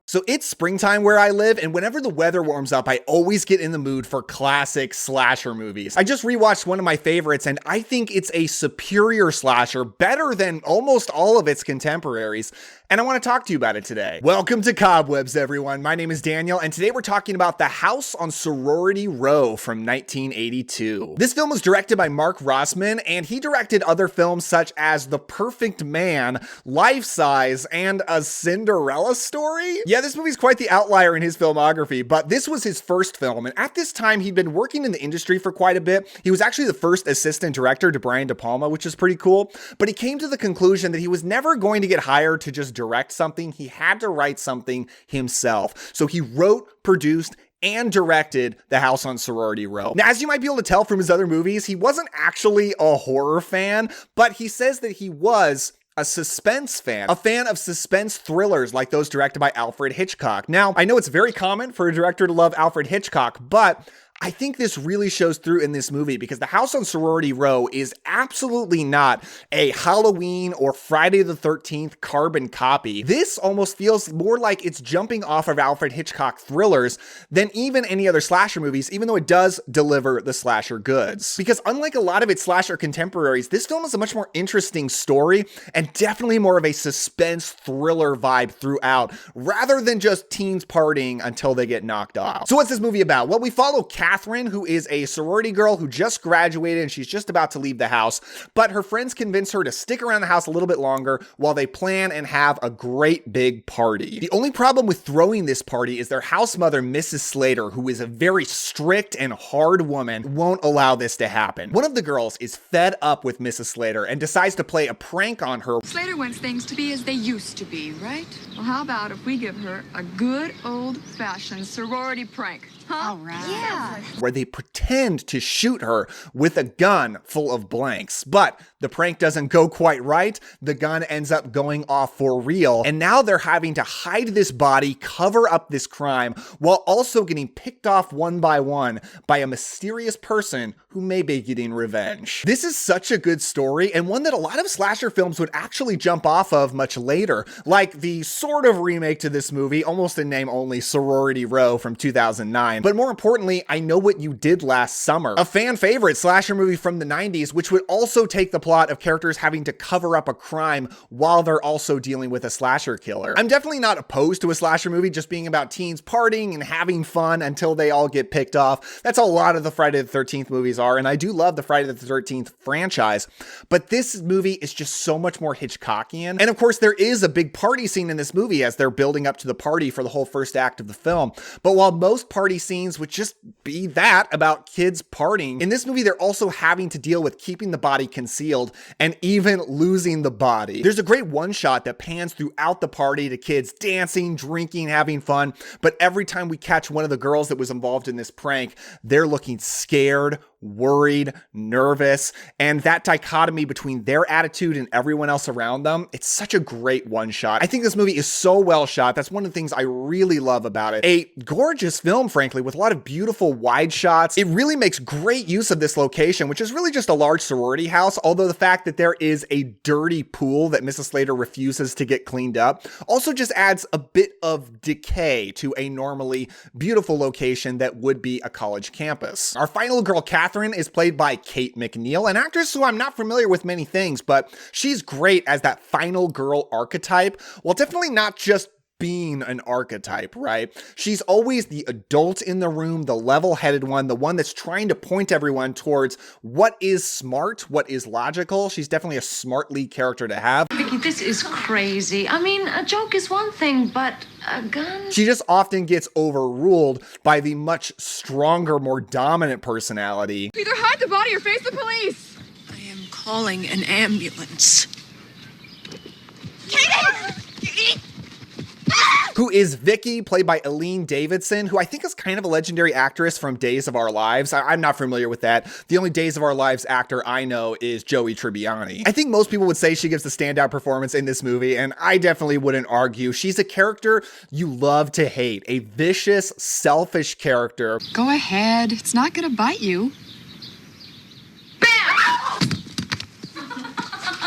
So it's springtime where I live, and whenever the weather warms up, I always get in the mood for classic slasher movies. I just rewatched one of my favorites, and I think it's a superior slasher, better than almost all of its contemporaries, and I want to talk to you about it today. Welcome to Cobwebs, everyone. My name is Daniel, and today we're talking about The House on Sorority Row from 1982. This film was directed by Mark Rossman, and he directed other films such as The Perfect Man, Life Size, and A Cinderella Story? Yeah, this movie's quite the outlier in his filmography, but this was his first film, and at this time, he'd been working in the industry for quite a bit. He was actually the first assistant director to Brian De Palma, which is pretty cool, but he came to the conclusion that he was never going to get hired to just direct something. He had to write something himself. So he wrote, produced, and directed The House on Sorority Row. Now, as you might be able to tell from his other movies, he wasn't actually a horror fan, but he says that he was a suspense fan, a fan of suspense thrillers like those directed by Alfred Hitchcock. Now, I know it's very common for a director to love Alfred Hitchcock, but I think this really shows through in this movie because The House on Sorority Row is absolutely not a Halloween or Friday the 13th carbon copy. This almost feels more like it's jumping off of Alfred Hitchcock thrillers than even any other slasher movies, even though it does deliver the slasher goods. Because unlike a lot of its slasher contemporaries, this film is a much more interesting story and definitely more of a suspense thriller vibe throughout, rather than just teens partying until they get knocked off. So what's this movie about? Well, we follow Catherine, who is a sorority girl who just graduated and she's just about to leave the house, but her friends convince her to stick around the house a little bit longer while they plan and have a great big party. The only problem with throwing this party is their house mother, Mrs. Slater, who is a very strict and hard woman, won't allow this to happen. One of the girls is fed up with Mrs. Slater and decides to play a prank on her. Slater wants things to be as they used to be, right? Well, how about if we give her a good old-fashioned sorority prank? Huh? All right. Yeah. Where they pretend to shoot her with a gun full of blanks. But the prank doesn't go quite right. The gun ends up going off for real. And now they're having to hide this body, cover up this crime, while also getting picked off one by a mysterious person who may be getting revenge. This is such a good story, and one that a lot of slasher films would actually jump off of much later, like the sort of remake to this movie, almost in name only, Sorority Row from 2009. But more importantly, I Know What You Did Last Summer, a fan favorite slasher movie from the 90s, which would also take the plot of characters having to cover up a crime while they're also dealing with a slasher killer. I'm definitely not opposed to a slasher movie just being about teens partying and having fun until they all get picked off. That's a lot of the Friday the 13th movies are, and I do love the Friday the 13th franchise, but this movie is just so much more Hitchcockian. And of course, there is a big party scene in this movie as they're building up to the party for the whole first act of the film. But while most party scenes would just be that about kids partying, in this movie, they're also having to deal with keeping the body concealed and even losing the body. There's a great one shot that pans throughout the party to kids dancing, drinking, having fun. But every time we catch one of the girls that was involved in this prank, they're looking scared, worried, nervous, and that dichotomy between their attitude and everyone else around them, it's such a great one shot. I think this movie is so well shot. That's one of the things I really love about it. A gorgeous film, frankly, with a lot of beautiful wide shots. It really makes great use of this location, which is really just a large sorority house, although the fact that there is a dirty pool that Mrs. Slater refuses to get cleaned up also just adds a bit of decay to a normally beautiful location that would be a college campus. Our final girl, Catherine, is played by Kate McNeil, an actress who I'm not familiar with many things, but she's great as that final girl archetype, while definitely not just being an archetype, right? She's always the adult in the room, the level-headed one, the one that's trying to point everyone towards what is smart, what is logical. She's definitely a smart lead character to have. Vicky, this is crazy. I mean, a joke is one thing, but a gun? She just often gets overruled by the much stronger, more dominant personality. Either hide the body or face the police. I am calling an ambulance. Katie! Who is Vicky, played by Eileen Davidson, who I think is kind of a legendary actress from Days of Our Lives. I'm not familiar with that. The only Days of Our Lives actor I know is Joey Tribbiani. I think most people would say she gives the standout performance in this movie, and I definitely wouldn't argue. She's a character you love to hate, a vicious, selfish character. Go ahead. It's not gonna bite you.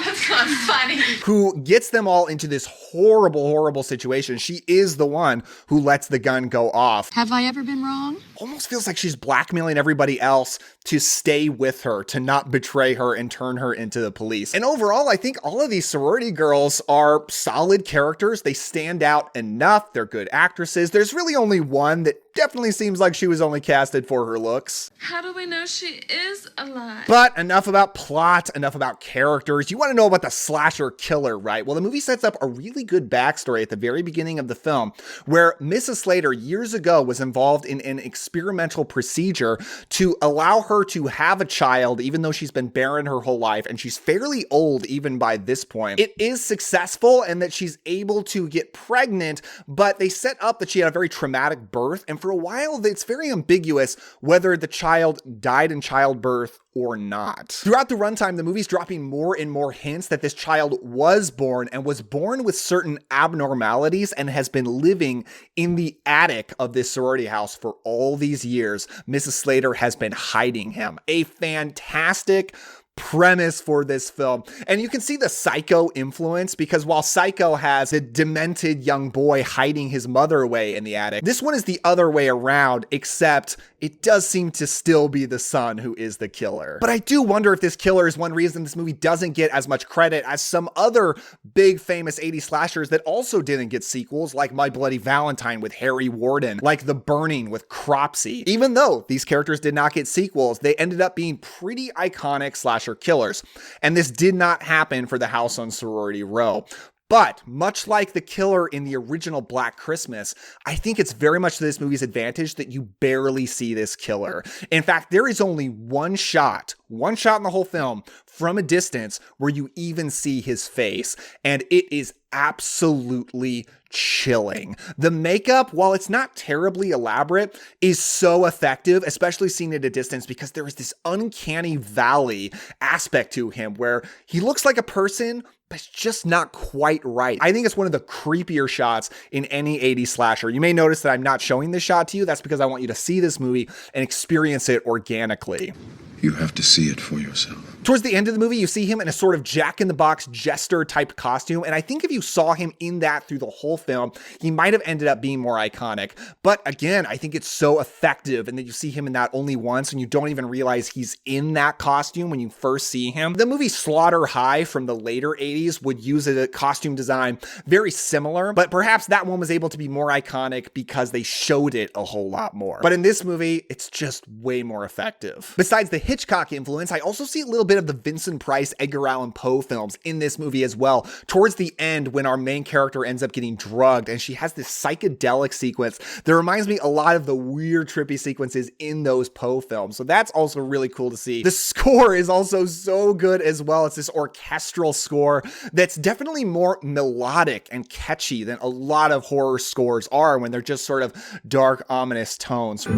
That's not funny. Who gets them all into this horrible, horrible situation. She is the one who lets the gun go off. Have I ever been wrong? Almost feels like she's blackmailing everybody else to stay with her, to not betray her and turn her into the police. And overall, I think all of these sorority girls are solid characters. They stand out enough. They're good actresses. There's really only one that definitely seems like she was only casted for her looks. How do we know she is alive? But enough about plot, enough about characters. You want to know about the slasher killer, right? Well, the movie sets up a really good backstory at the very beginning of the film, where Mrs. Slater years ago was involved in an experimental procedure to allow her to have a child, even though she's been barren her whole life, and she's fairly old even by this point. It is successful and that she's able to get pregnant, but they set up that she had a very traumatic birth, and for a while, it's very ambiguous whether the child died in childbirth or not. Throughout the runtime, the movie's dropping more and more hints that this child was born and was born with certain abnormalities and has been living in the attic of this sorority house for all these years. Mrs. Slater has been hiding him. A fantastic premise for this film. And you can see the Psycho influence, because while Psycho has a demented young boy hiding his mother away in the attic, this one is the other way around, except it does seem to still be the son who is the killer. But I do wonder if this killer is one reason this movie doesn't get as much credit as some other big famous 80s slashers that also didn't get sequels, like My Bloody Valentine with Harry Warden, like The Burning with Cropsey. Even though these characters did not get sequels, they ended up being pretty iconic slasher killers. And this did not happen for the House on Sorority Row. But much like the killer in the original Black Christmas, I think it's very much to this movie's advantage that you barely see this killer. In fact, there is only one shot in the whole film from a distance where you even see his face, and it is absolutely chilling. The makeup, while it's not terribly elaborate, is so effective, especially seen at a distance, because there is this uncanny valley aspect to him where he looks like a person, but it's just not quite right. I think it's one of the creepier shots in any 80s slasher. You may notice that I'm not showing this shot to you. That's because I want you to see this movie and experience it organically. You have to see it for yourself. Towards the end of the movie, you see him in a sort of Jack-in-the-Box jester type costume, and I think if you saw him in that through the whole film, he might have ended up being more iconic. But again, I think it's so effective, and that you see him in that only once, and you don't even realize he's in that costume when you first see him. The movie Slaughter High from the later 80s would use a costume design very similar, but perhaps that one was able to be more iconic because they showed it a whole lot more. But in this movie, it's just way more effective. Besides the Hitchcock influence, I also see a little bit of the Vincent Price, Edgar Allan Poe films in this movie as well. Towards the end, when our main character ends up getting drugged and she has this psychedelic sequence that reminds me a lot of the weird, trippy sequences in those Poe films. So that's also really cool to see. The score is also so good as well. It's this orchestral score that's definitely more melodic and catchy than a lot of horror scores are when they're just sort of dark, ominous tones.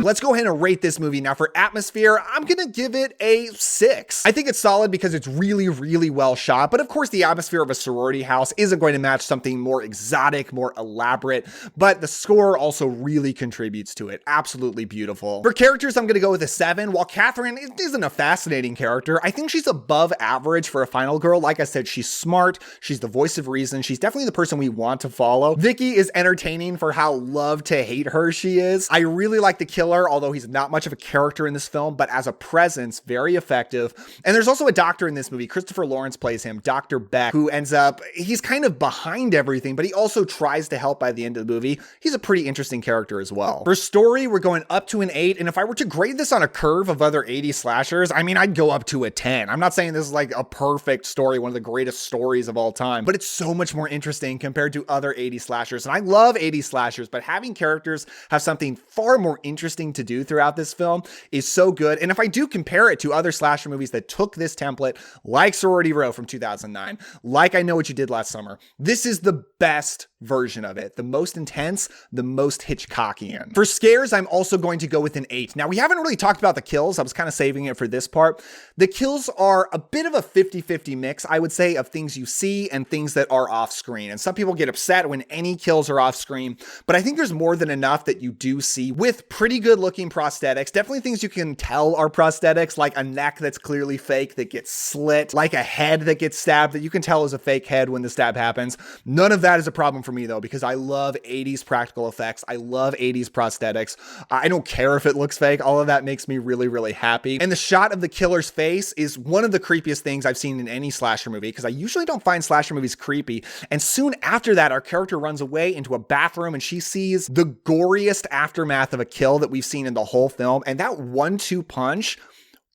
Let's go ahead and rate this movie. Now for atmosphere, I'm gonna give it a 6. I think it's solid because it's really, really well shot, but of course the atmosphere of a sorority house isn't going to match something more exotic, more elaborate, but the score also really contributes to it. Absolutely beautiful. For characters, I'm gonna go with a 7. While Catherine isn't a fascinating character, I think she's above average for a final girl. Like I said, she's smart, she's the voice of reason, she's definitely the person we want to follow. Vicky is entertaining for how love to hate her she is. I really like the killer, although he's not much of a character in this film, but as a presence, very effective. And there's also a doctor in this movie. Christopher Lawrence plays him, Dr. Beck, who ends up, he's kind of behind everything, but he also tries to help by the end of the movie. He's a pretty interesting character as well. For story, we're going up to an 8, and if I were to grade this on a curve of other 80s slashers, I mean, I'd go up to a 10. I'm not saying this is like a perfect story, one of the greatest stories of all time, but it's so much more interesting compared to other 80s slashers. And I love 80s slashers, but having characters have something far more interesting to do throughout this film is so good. And if I do compare it to other slasher movies that took this template, like Sorority Row from 2009, like I Know What You Did Last Summer, this is the best version of it. The most intense, the most Hitchcockian. For scares, I'm also going to go with an 8. Now, we haven't really talked about the kills. I was kind of saving it for this part. The kills are a bit of a 50-50 mix, I would say, of things you see and things that are off screen. And some people get upset when any kills are off screen, but I think there's more than enough that you do see with pretty good good looking prosthetics, definitely things you can tell are prosthetics, like a neck that's clearly fake that gets slit, like a head that gets stabbed that you can tell is a fake head when the stab happens. None of that is a problem for me though, because I love 80s practical effects. I love 80s prosthetics. I don't care if it looks fake. All of that makes me really, really happy. And the shot of the killer's face is one of the creepiest things I've seen in any slasher movie, because I usually don't find slasher movies creepy. And soon after that, our character runs away into a bathroom and she sees the goriest aftermath of a kill that we've seen in the whole film. And that 1-2 punch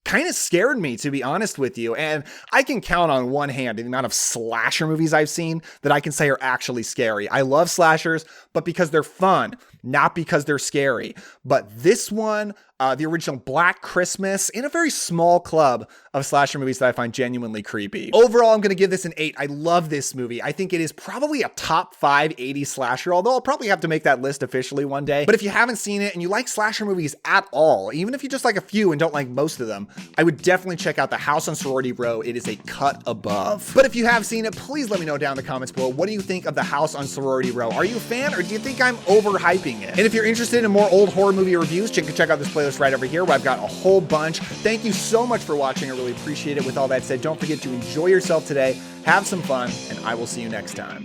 kind of scared me, to be honest with you. And I can count on one hand the amount of slasher movies I've seen that I can say are actually scary. I love slashers, but because they're fun, not because they're scary. But this one, the original Black Christmas, in a very small club of slasher movies that I find genuinely creepy. Overall, I'm going to give this an 8. I love this movie. I think it is probably a top 5 80s slasher, although I'll probably have to make that list officially one day. But if you haven't seen it and you like slasher movies at all, even if you just like a few and don't like most of them, I would definitely check out The House on Sorority Row. It is a cut above. But if you have seen it, please let me know down in the comments below. What do you think of The House on Sorority Row? Are you a fan, or do you think I'm overhyping it? And if you're interested in more old horror movie reviews, you can check out this playlist right over here where I've got a whole bunch. Thank you so much for watching. I really appreciate it. With all that said, don't forget to enjoy yourself today, have some fun, and I will see you next time.